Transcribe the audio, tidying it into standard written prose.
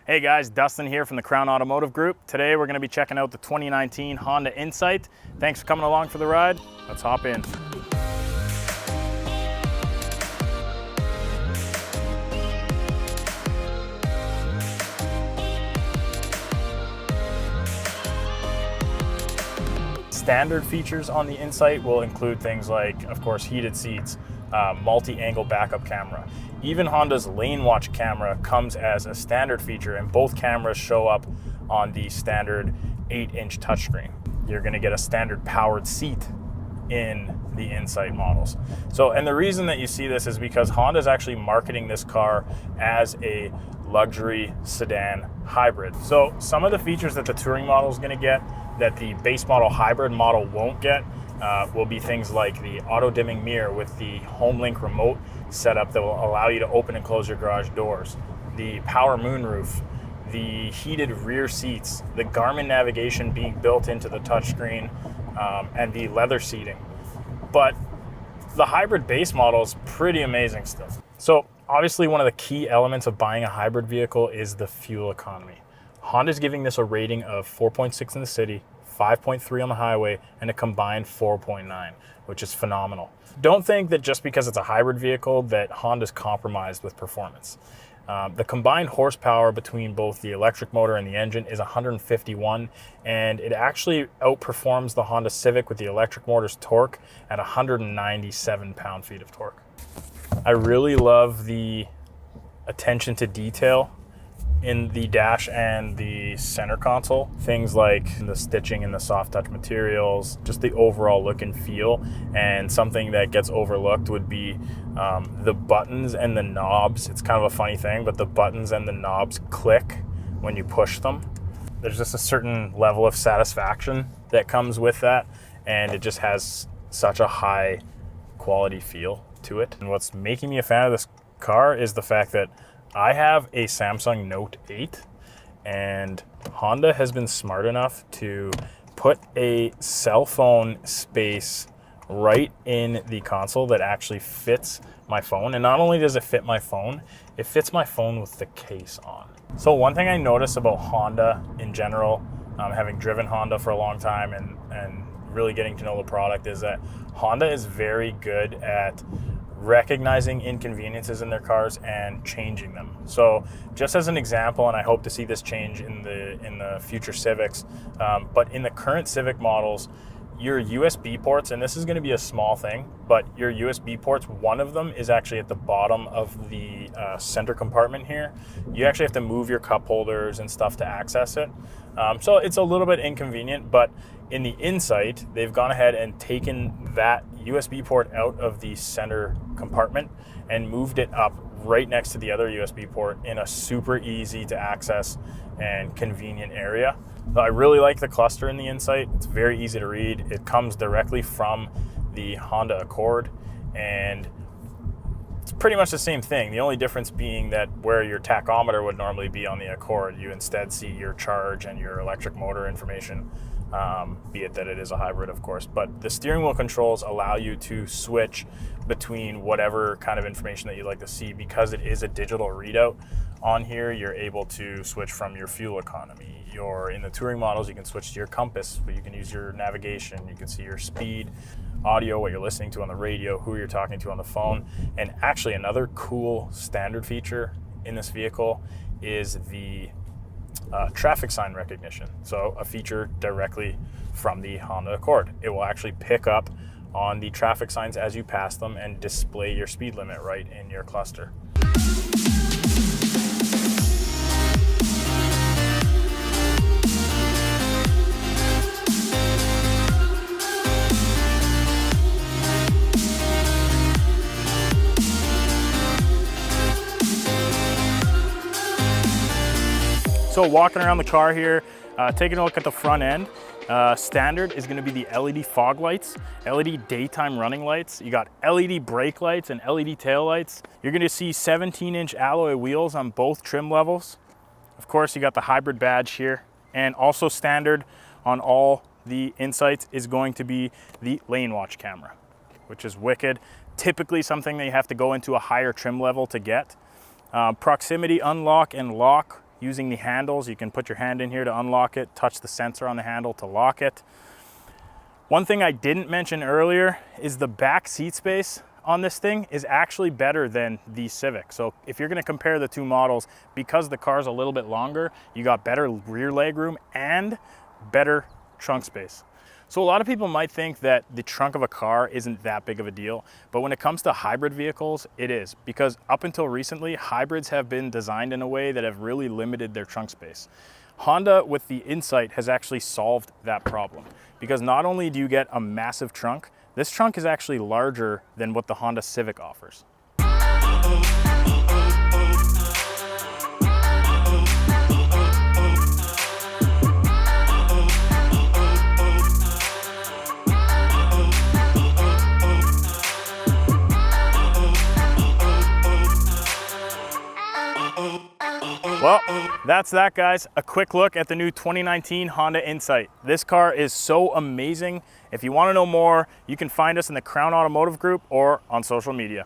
Hey guys, Dustin here from the Crown Automotive Group. Today we're going to be checking out the 2019 Honda Insight. Thanks for coming along for the ride. Let's hop in. Standard features on the Insight will include things like, of course, heated seats, multi-angle backup camera. Even Honda's lane watch camera comes as a standard feature, and both cameras show up on the standard 8-inch touchscreen. You're going to get a standard powered seat in the Insight models. And the reason that you see this is because Honda is actually marketing this car as a luxury sedan hybrid. So some of the features that the touring model is going to get that the base model hybrid model won't get will be things like the auto dimming mirror with the HomeLink remote setup that will allow you to open and close your garage doors, the power moonroof, the heated rear seats, the Garmin navigation being built into the touchscreen, and the leather seating. But the hybrid base model is pretty amazing still. So obviously one of the key elements of buying a hybrid vehicle is the fuel economy. Honda's giving this a rating of 4.6 in the city, 5.3 on the highway, and a combined 4.9, which is phenomenal. Don't think that just because it's a hybrid vehicle that Honda's compromised with performance. The combined horsepower between both the electric motor and the engine is 151, and it actually outperforms the Honda Civic with the electric motor's torque at 197 pound-feet of torque. I really love the attention to detail in the dash and the center console. Things like the stitching and the soft touch materials, just the overall look and feel. And something that gets overlooked would be the buttons and the knobs. It's kind of a funny thing, but the buttons and the knobs click when you push them. There's just a certain level of satisfaction that comes with that, and it just has such a high quality feel to it. And what's making me a fan of this car is the fact that I have a Samsung Note 8, and Honda has been smart enough to put a cell phone space right in the console that actually fits my phone. And not only does it fit my phone, it fits my phone with the case on. So one thing I notice about Honda in general, having driven Honda for a long time and really getting to know the product, is that Honda is very good at recognizing inconveniences in their cars and changing them. So just as an example, and I hope to see this change in the future Civics, but in the current Civic models, your USB ports, and this is going to be a small thing, but your USB ports, one of them is actually at the bottom of the center compartment here. You actually have to move your cup holders and stuff to access it. So it's a little bit inconvenient, but in the Insight, they've gone ahead and taken that USB port out of the center compartment and moved it up right next to the other USB port in a super easy to access and convenient area. I really like the cluster in the Insight. It's very easy to read. It comes directly from the Honda Accord, and it's pretty much the same thing. The only difference being that where your tachometer would normally be on the Accord, you instead see your charge and your electric motor information, be it that it is a hybrid, of course. But the steering wheel controls allow you to switch between whatever kind of information that you'd like to see. Because it is a digital readout on here, you're able to switch from your fuel economy. In the touring models, you can switch to your compass, but you can use your navigation, you can see your speed, audio, what you're listening to on the radio, who you're talking to on the phone. And actually another cool standard feature in this vehicle is the traffic sign recognition. So a feature directly from the Honda Accord. It will actually pick up on the traffic signs as you pass them and display your speed limit right in your cluster. So walking around the car here, taking a look at the front end, standard is going to be the LED fog lights, LED daytime running lights. You got LED brake lights and LED tail lights. You're going to see 17-inch alloy wheels on both trim levels. Of course, you got the hybrid badge here, and also standard on all the Insights is going to be the lane watch camera, which is wicked. Typically something that you have to go into a higher trim level to get. Proximity unlock and lock using the handles. You can put your hand in here to unlock it, touch the sensor on the handle to lock it. One thing I didn't mention earlier is the back seat space on this thing is actually better than the Civic. So if you're going to compare the two models, because the car's a little bit longer, you got better rear leg room and better trunk space. So a lot of people might think that the trunk of a car isn't that big of a deal, but when it comes to hybrid vehicles, it is, because up until recently, hybrids have been designed in a way that have really limited their trunk space. Honda with the Insight has actually solved that problem, because not only do you get a massive trunk, this trunk is actually larger than what the Honda Civic offers. Well, that's that, guys. A quick look at the new 2019 Honda Insight. This car is so amazing. If you want to know more, you can find us in the Crown Automotive Group or on social media.